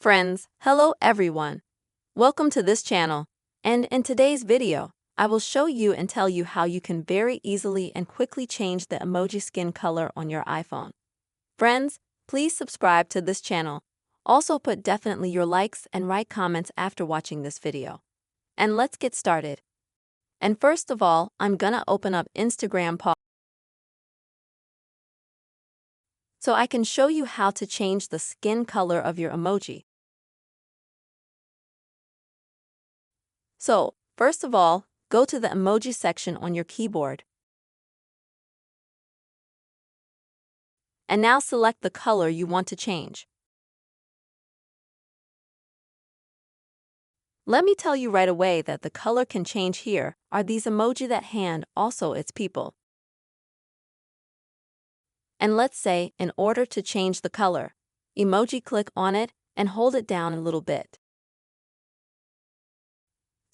Friends, hello everyone. Welcome to this channel. And in today's video, I will show you and tell you how you can very easily and quickly change the emoji skin color on your iPhone. Friends, please subscribe to this channel. Also put definitely your likes and write comments after watching this video. And let's get started. And first of all, I'm gonna open up Instagram pause so I can show you how to change the skin color of your emoji. So, first of all, go to the emoji section on your keyboard. And now select the color you want to change. Let me tell you right away that the color can change here are these emoji that hand also its people. And let's say, in order to change the color, emoji click on it and hold it down a little bit.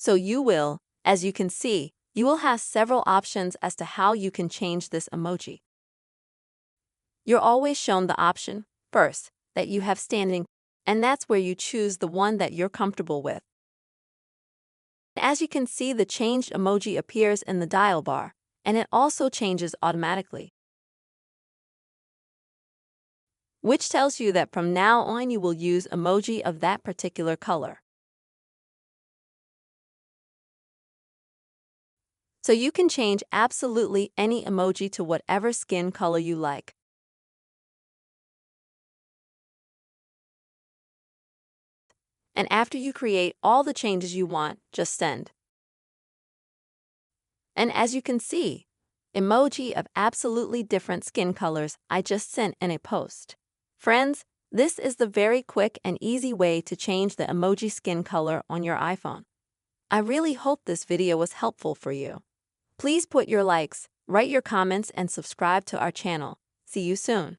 So you will, as you can see, you will have several options as to how you can change this emoji. You're always shown the option, first, that you have standing, and that's where you choose the one that you're comfortable with. As you can see, the changed emoji appears in the dial bar, and it also changes automatically, which tells you that from now on you will use emoji of that particular color. So you can change absolutely any emoji to whatever skin color you like. And after you create all the changes you want, just send. And as you can see, emoji of absolutely different skin colors I just sent in a post. Friends, this is the very quick and easy way to change the emoji skin color on your iPhone. I really hope this video was helpful for you. Please put your likes, write your comments, and subscribe to our channel. See you soon.